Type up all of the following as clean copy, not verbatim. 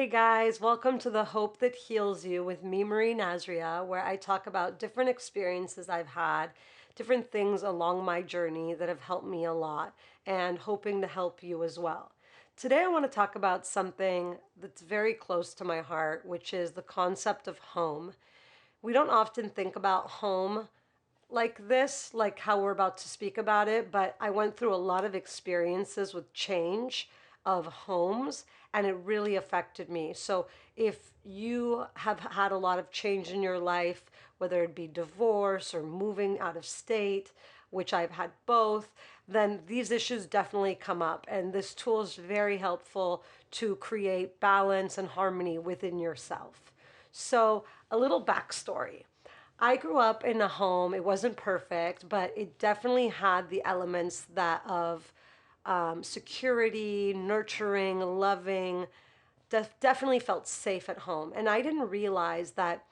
guys, welcome to the Hope That Heals You with me, Marie Nazria, where I talk about different experiences I've had, different things along my journey that have helped me a lot, and hoping to help you as well. Today, I want to talk about something that's very close to my heart, which is the concept of home. We don't often think about home like this, like how we're about to speak about it, but I went through a lot of experiences with change of homes and it really affected me. So if you have had a lot of change in your life, whether it be divorce or moving out of state, which I've had both, then these issues definitely come up. And this tool is very helpful to create balance and harmony within yourself. So, a little backstory. I grew up in a home. It wasn't perfect, but it definitely had the elements that of security, nurturing, loving. Definitely felt safe at home, and I didn't realize that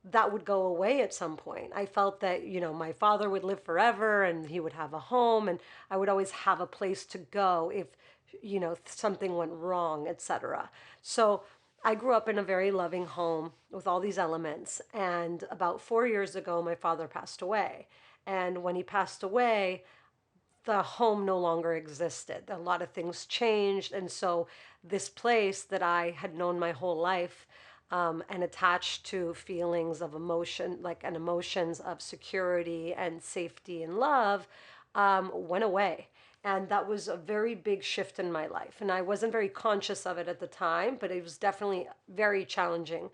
that would go away at some point. I felt that, my father would live forever and he would have a home and I would always have a place to go if, something went wrong, etc. So I grew up in a very loving home with all these elements. And about 4 years ago, my father passed away. And when he passed away, the home no longer existed. A lot of things changed. And so this place that I had known my whole life and attached to feelings of emotion, like and emotions of security and safety and love, went away. And that was a very big shift in my life. And I wasn't very conscious of it at the time, but it was definitely very challenging.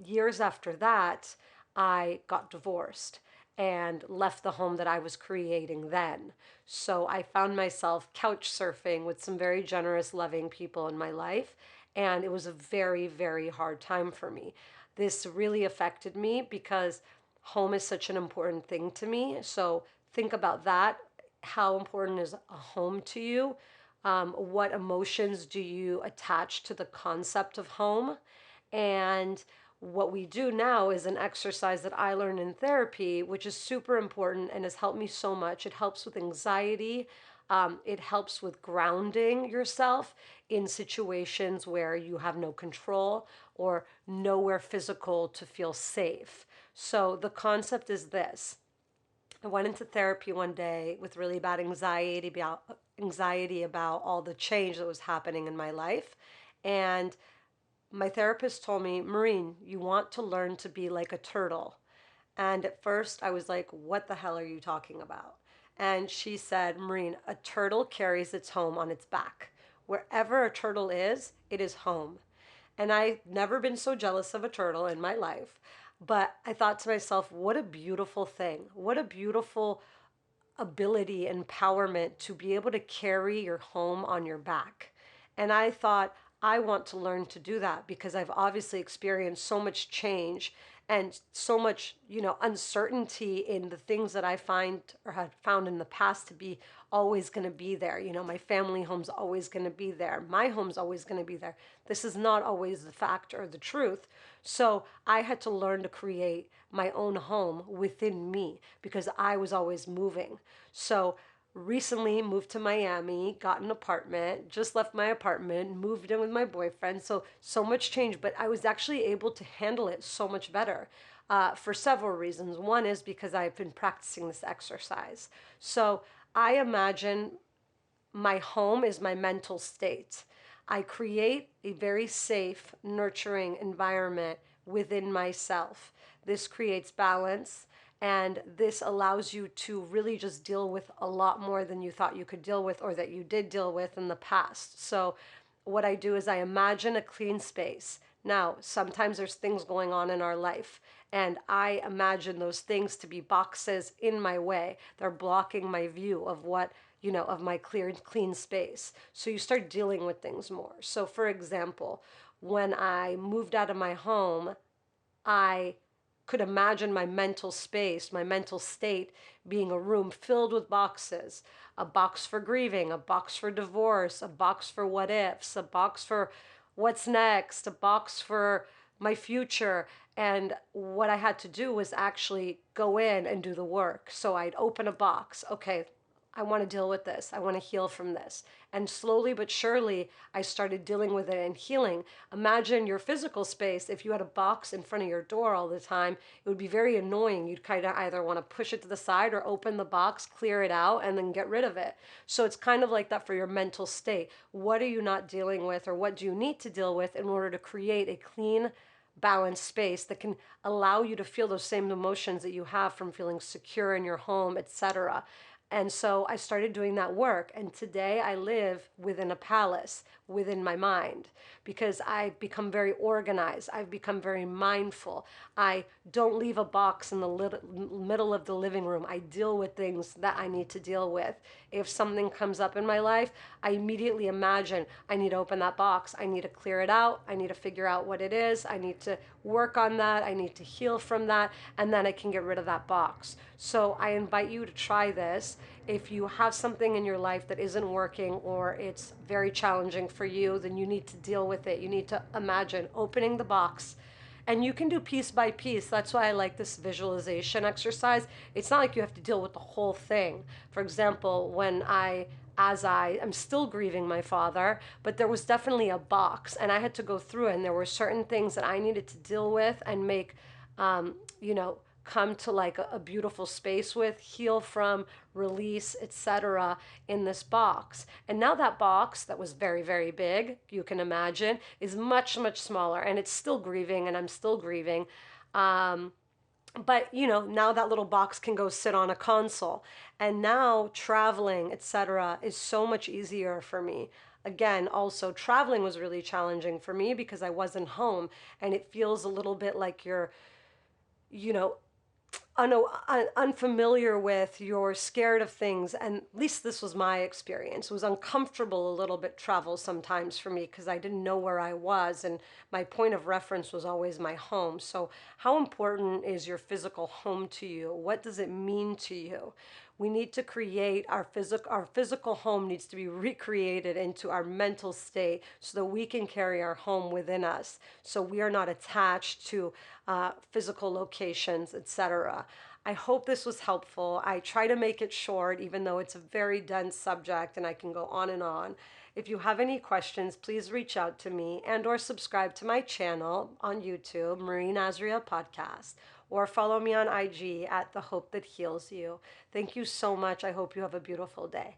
Years after that, I got divorced and left the home that I was creating then. So I found myself couch surfing with some very generous, loving people in my life. And it was a very, very hard time for me. This really affected me because home is such an important thing to me. So think about that. How important is a home to you? What emotions do you attach to the concept of home? And what we do now is an exercise that I learned in therapy, which is super important and has helped me so much. It helps with anxiety. It helps with grounding yourself in situations where you have no control or nowhere physical to feel safe. So the concept is this. I went into therapy one day with really bad anxiety about all the change that was happening in my life. And my therapist told me, Maureen, you want to learn to be like a turtle. And at first I was like, what the hell are you talking about? And she said, Maureen, a turtle carries its home on its back. Wherever a turtle is, it is home. And I've never been so jealous of a turtle in my life. But I thought to myself, what a beautiful thing. What a beautiful ability, empowerment to be able to carry your home on your back. And I thought, I want to learn to do that because I've obviously experienced so much change and so much, uncertainty in the things that I find or had found in the past to be always going to be there. My family home's always going to be there. My home's always going to be there. This is not always the fact or the truth. So I had to learn to create my own home within me because I was always moving. So recently moved to Miami, got an apartment, just left my apartment, moved in with my boyfriend. So much change, but I was actually able to handle it so much better for several reasons. One is because I've been practicing this exercise. So I imagine my home is my mental state. I create a very safe, nurturing environment within myself. This creates balance and this allows you to really just deal with a lot more than you thought you could deal with or that you did deal with in the past. So, what I do is I imagine a clean space. Now, sometimes there's things going on in our life, and I imagine those things to be boxes in my way. They're blocking my view of what, of my cleared, clean space. So you start dealing with things more. So, for example, when I moved out of my home, I could imagine my mental space, my mental state being a room filled with boxes, a box for grieving, a box for divorce, a box for what ifs, a box for what's next, a box for my future. And what I had to do was actually go in and do the work. So I'd open a box. Okay, I want to deal with this. I want to heal from this. And slowly but surely, I started dealing with it and healing. Imagine your physical space. If you had a box in front of your door all the time, it would be very annoying. You'd kind of either want to push it to the side or open the box, clear it out, and then get rid of it. So it's kind of like that for your mental state. What are you not dealing with, or what do you need to deal with in order to create a clean, balanced space that can allow you to feel those same emotions that you have from feeling secure in your home, etc. And so I started doing that work. And today I live within a palace within my mind because I've become very organized. I've become very mindful. I don't leave a box in the middle of the living room. I deal with things that I need to deal with. If something comes up in my life, I immediately imagine I need to open that box. I need to clear it out. I need to figure out what it is. I need to work on that. I need to heal from that. And then I can get rid of that box. So I invite you to try this. If you have something in your life that isn't working or it's very challenging for you, then you need to deal with it. You need to imagine opening the box. And you can do piece by piece. That's why I like this visualization exercise. It's not like you have to deal with the whole thing. For example, as I am still grieving my father, but there was definitely a box and I had to go through it, and there were certain things that I needed to deal with and make, you know, come to like a beautiful space with, heal from, release, etc. in this box. And now that box that was very, very big, you can imagine, is much, much smaller, and it's still grieving and I'm still grieving. But now that little box can go sit on a console, and now traveling, etc. is so much easier for me. Again, also traveling was really challenging for me because I wasn't home, and it feels a little bit like you're you know unfamiliar with, you're scared of things. And at least this was my experience. It was uncomfortable a little bit travel sometimes for me because I didn't know where I was, and my point of reference was always my home. So how important is your physical home to you? What does it mean to you? We need to create our physical home needs to be recreated into our mental state so that we can carry our home within us, so we are not attached to physical locations, etc. I hope this was helpful. I try to make it short, even though it's a very dense subject and I can go on and on. If you have any questions, please reach out to me and/or subscribe to my channel on YouTube, Marie Nazria Podcast, or follow me on IG at The Hope That Heals You. Thank you so much. I hope you have a beautiful day.